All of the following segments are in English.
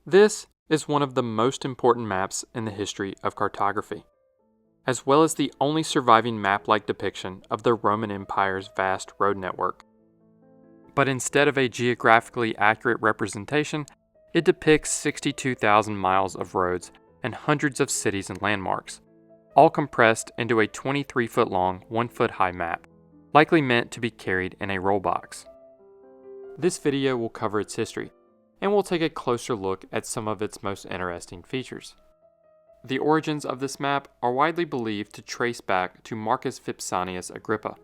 This is one of the most important maps in the history of cartography, as well as the only surviving map-like depiction of the Roman Empire's vast road network. But instead of a geographically accurate representation, it depicts 62,000 miles of roads and hundreds of cities and landmarks, all compressed into a 23-foot-long, 1-foot-high map, likely meant to be carried in a roll box. This video will cover its history, and we'll take a closer look at some of its most interesting features. The origins of this map are widely believed to trace back to Marcus Vipsanius Agrippa,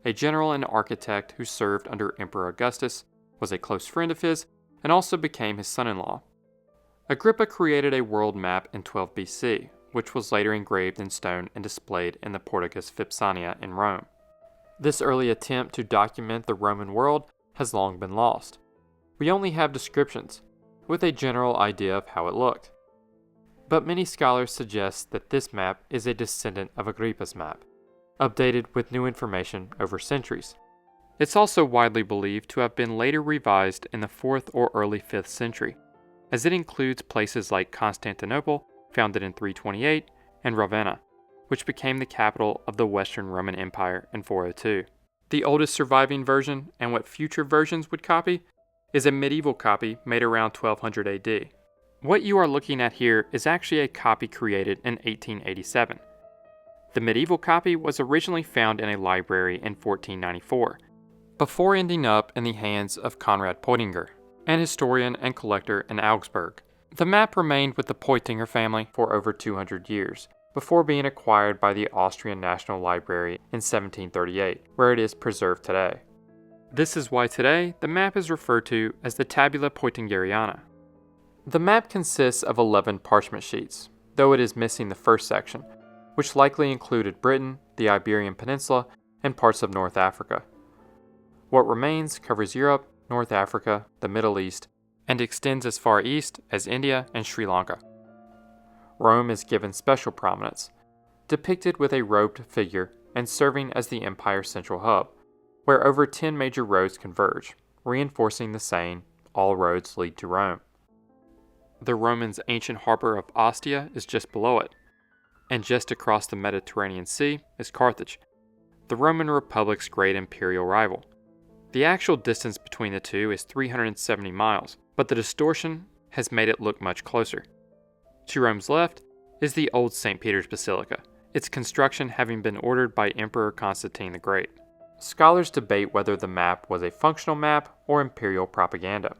a general and architect who served under Emperor Augustus, was a close friend of his, and also became his son-in-law. Agrippa created a world map in 12 BC, which was later engraved in stone and displayed in the Porticus Vipsania in Rome. This early attempt to document the Roman world has long been lost. We only have descriptions, with a general idea of how it looked. But many scholars suggest that this map is a descendant of Agrippa's map, updated with new information over centuries. It's also widely believed to have been later revised in the 4th or early 5th century, as it includes places like Constantinople, founded in 328, and Ravenna, which became the capital of the Western Roman Empire in 402. The oldest surviving version, and what future versions would copy, is a medieval copy made around 1200 AD. What you are looking at here is actually a copy created in 1887. The medieval copy was originally found in a library in 1494, before ending up in the hands of Conrad Peutinger, an historian and collector in Augsburg. The map remained with the Peutinger family for over 200 years, before being acquired by the Austrian National Library in 1738, where it is preserved today. This is why today the map is referred to as the Tabula Peutingeriana. The map consists of 11 parchment sheets, though it is missing the first section, which likely included Britain, the Iberian Peninsula, and parts of North Africa. What remains covers Europe, North Africa, the Middle East, and extends as far east as India and Sri Lanka. Rome is given special prominence, depicted with a robed figure and serving as the empire's central hub, where over 10 major roads converge, reinforcing the saying, "All roads lead to Rome." The Romans' ancient harbor of Ostia is just below it, and just across the Mediterranean Sea is Carthage, the Roman Republic's great imperial rival. The actual distance between the two is 370 miles, but the distortion has made it look much closer. To Rome's left is the old St. Peter's Basilica, its construction having been ordered by Emperor Constantine the Great. Scholars debate whether the map was a functional map or imperial propaganda.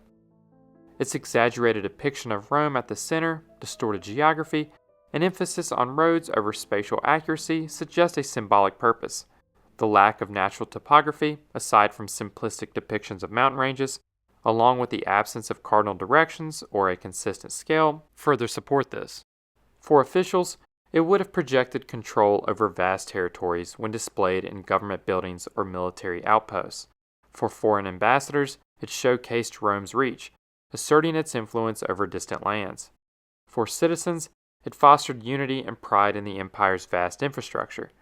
Its exaggerated depiction of Rome at the center, distorted geography, and emphasis on roads over spatial accuracy suggest a symbolic purpose. The lack of natural topography, aside from simplistic depictions of mountain ranges, along with the absence of cardinal directions or a consistent scale, further support this. For officials, it would have projected control over vast territories when displayed in government buildings or military outposts. For foreign ambassadors, it showcased Rome's reach, asserting its influence over distant lands. For citizens, it fostered unity and pride in the empire's vast infrastructure.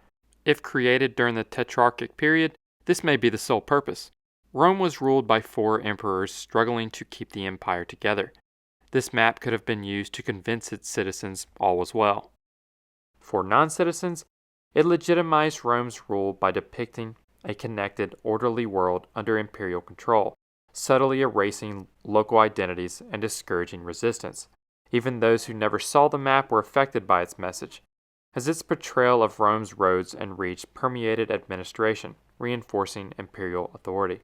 If created during the Tetrarchic period, this may be the sole purpose. Rome was ruled by 4 emperors struggling to keep the empire together. This map could have been used to convince its citizens all was well. For non-citizens, it legitimized Rome's rule by depicting a connected, orderly world under imperial control, subtly erasing local identities and discouraging resistance. Even those who never saw the map were affected by its message, as its portrayal of Rome's roads and reach permeated administration, reinforcing imperial authority.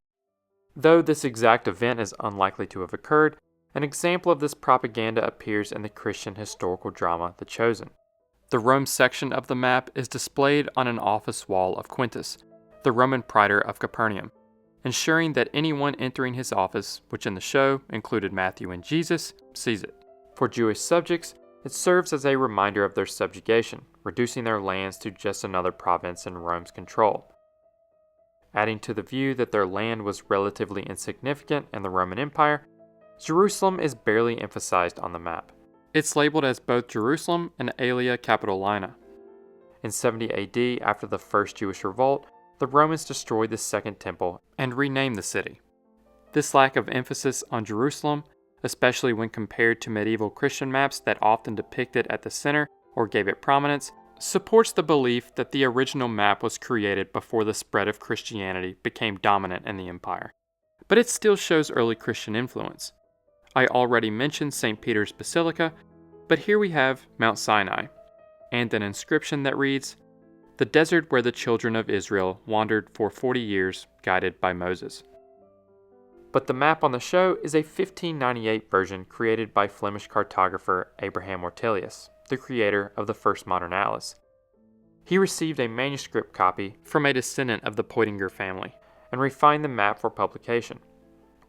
Though this exact event is unlikely to have occurred, an example of this propaganda appears in the Christian historical drama The Chosen. The Rome section of the map is displayed on an office wall of Quintus, the Roman praetor of Capernaum, ensuring that anyone entering his office, which in the show included Matthew and Jesus, sees it. For Jewish subjects, it serves as a reminder of their subjugation, reducing their lands to just another province in Rome's control. Adding to the view that their land was relatively insignificant in the Roman Empire, Jerusalem is barely emphasized on the map. It's labeled as both Jerusalem and Aelia Capitolina. In 70 AD, after the first Jewish revolt, the Romans destroyed the Second Temple and renamed the city. This lack of emphasis on Jerusalem especially when compared to medieval Christian maps that often depicted at the center or gave it prominence, supports the belief that the original map was created before the spread of Christianity became dominant in the empire. But it still shows early Christian influence. I already mentioned St. Peter's Basilica, but here we have Mount Sinai, and an inscription that reads, "The desert where the children of Israel wandered for 40 years, guided by Moses." But the map on the show is a 1598 version created by Flemish cartographer Abraham Ortelius, the creator of the first modern atlas. He received a manuscript copy from a descendant of the Poitinger family and refined the map for publication.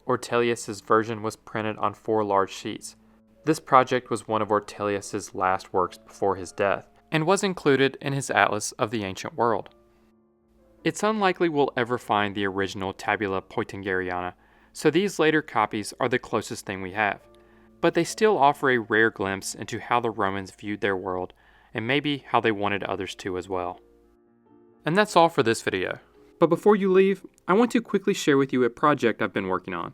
Ortelius's version was printed on 4 large sheets. This project was one of Ortelius's last works before his death, and was included in his Atlas of the Ancient World. It's unlikely we'll ever find the original Tabula Poitingeriana, so these later copies are the closest thing we have. But they still offer a rare glimpse into how the Romans viewed their world, and maybe how they wanted others to as well. And that's all for this video. But before you leave, I want to quickly share with you a project I've been working on.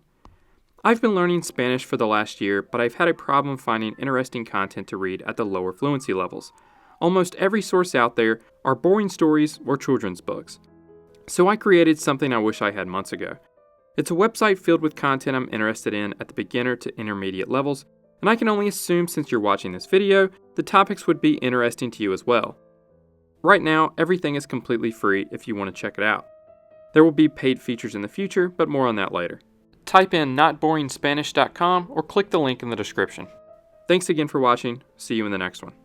I've been learning Spanish for the last year, but I've had a problem finding interesting content to read at the lower fluency levels. Almost every source out there are boring stories or children's books. So I created something I wish I had months ago. It's a website filled with content I'm interested in at the beginner to intermediate levels, and I can only assume since you're watching this video, the topics would be interesting to you as well. Right now, everything is completely free if you want to check it out. There will be paid features in the future, but more on that later. Type in notboringspanish.com or click the link in the description. Thanks again for watching. See you in the next one.